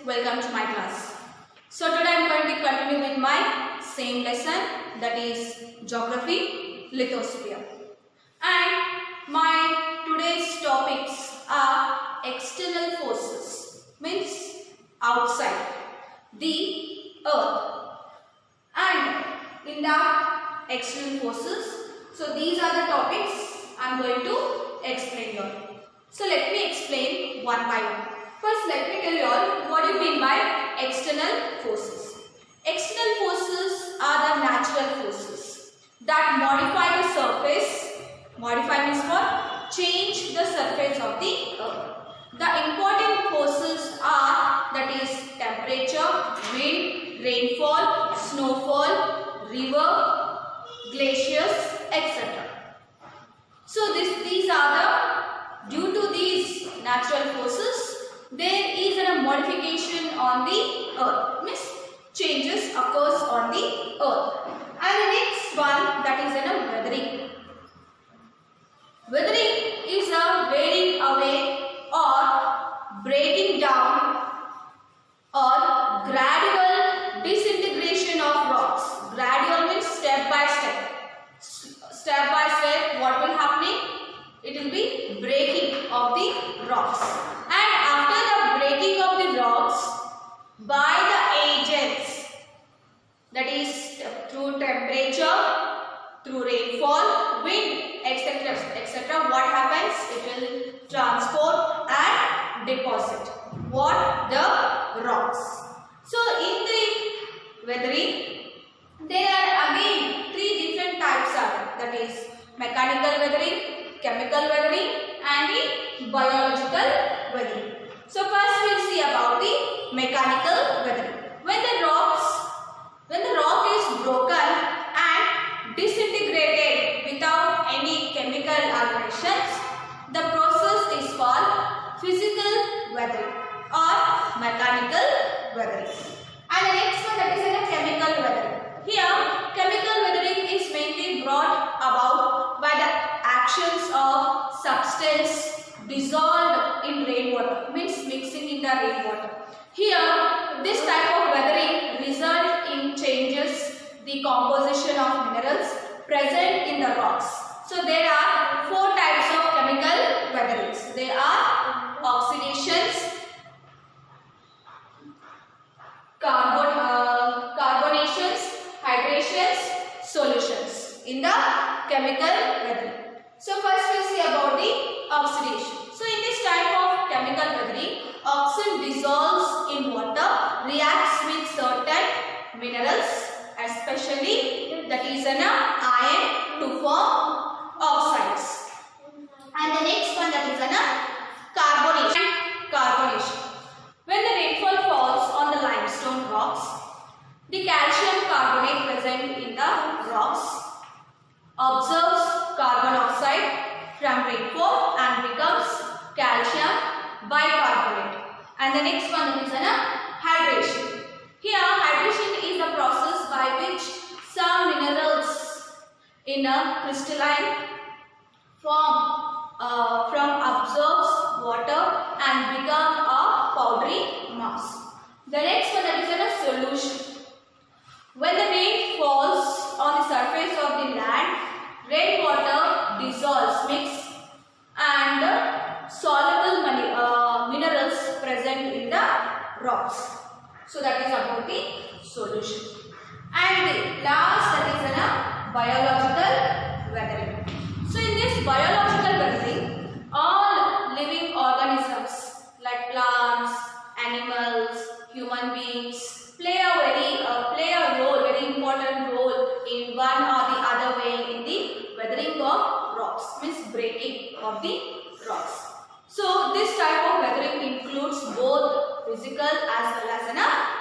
welcome to my class. So today I am going to continue with my same lesson, that is Geography, Lithosphere. And my today's topics are external forces, means outside the earth, and in that external forces. So these are the topics I am going to explain here. So let me explain one by one. First, let me tell you all what do you mean by external forces. External forces are the natural forces that modify the surface. Modify means what? Change the surface of the earth. The important forces are, that is, temperature, wind, rainfall, snowfall, river, glaciers, etc. So these are the, due to these natural forces, there is a modification on the earth, means changes occurs on the earth. And the next one, that is weathering. Weathering is a wearing away or breaking down or gradual disintegration of rocks. Gradual means step by step. Step by step, what will happening? It will be breaking of the rocks. And after the breaking of the rocks by the agents, that is through temperature, through rainfall, wind, etc., etc., what happens? It will transport and deposit what? The rocks. So in the weathering, there are again three different types are, that is mechanical weathering, chemical weathering, and the biological weathering. So first we will see about the mechanical weathering. When the rock is broken and disintegrated without any chemical alterations, the process is called physical weathering or mechanical weathering. And the next one, that is a chemical weathering. Here, chemical weathering is mainly brought about by the actions of substance dissolved in rainwater, means mixing in the rainwater. Here, this type of weathering result in changes the composition of minerals present in the rocks. So there are four types of chemical weatherings. They are oxidations, carbonations, hydrations, solutions in the chemical weathering. So first we see about the oxidation. So in this type of chemical weathering, oxygen dissolves in water, reacts with certain minerals, especially that is an iron, to form oxides. And the next one, that is an carbonation. When the rainfall falls on the limestone rocks, the calcium carbonate present in the rocks absorbs carbon dioxide from rainfall and becomes calcium bicarbonate. And the next one is hydration. Here, hydration is the process by which some minerals in a crystalline form from absorbs water and become a powdery mass. The next one, that is a solution. When the rain falls on the surface of the land, rainwater dissolves, mix, and soluble minerals present in the rocks. So that is about the solution. And the last, that is biological weathering. So in this biological weathering, all living organisms like plants, animals, human beings play a role, very important role in one or the other way in the weathering of rocks, means breaking of the rocks. So this type of weathering includes both physical as well as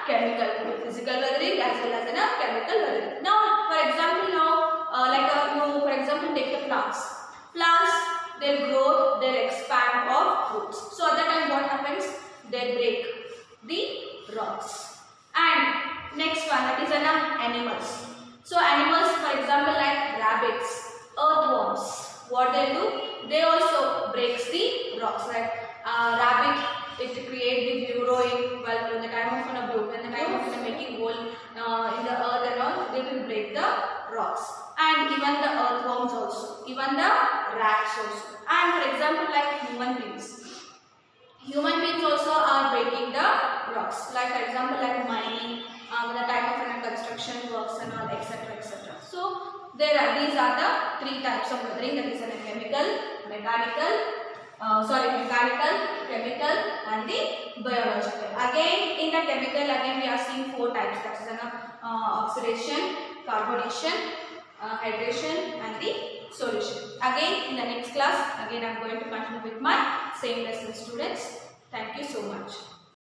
chemical. Physical weathering as well as chemical weathering. Now, for example, for example, take the plants. Plants, they'll grow, they'll expand of roots. So at that time, what happens? They break the rocks. And next one, that is animals. So animals, for example, like rabbits, earthworms, what they do? They also breaks the rocks. Like rabbit, it create the burrow in, well, in the time rocks, and even the earthworms also, even the rats also, and for example like human beings. Human beings also are breaking the rocks, like for example like mining, the type of construction works and all, etc. etc. So these are the three types of weathering, that is mechanical, chemical and the biological. Again in the chemical, again we are seeing four types, that is oxidation, carbonation, hydration and the solution. Again in the next class, again I am going to continue with my same lesson, students. Thank you so much.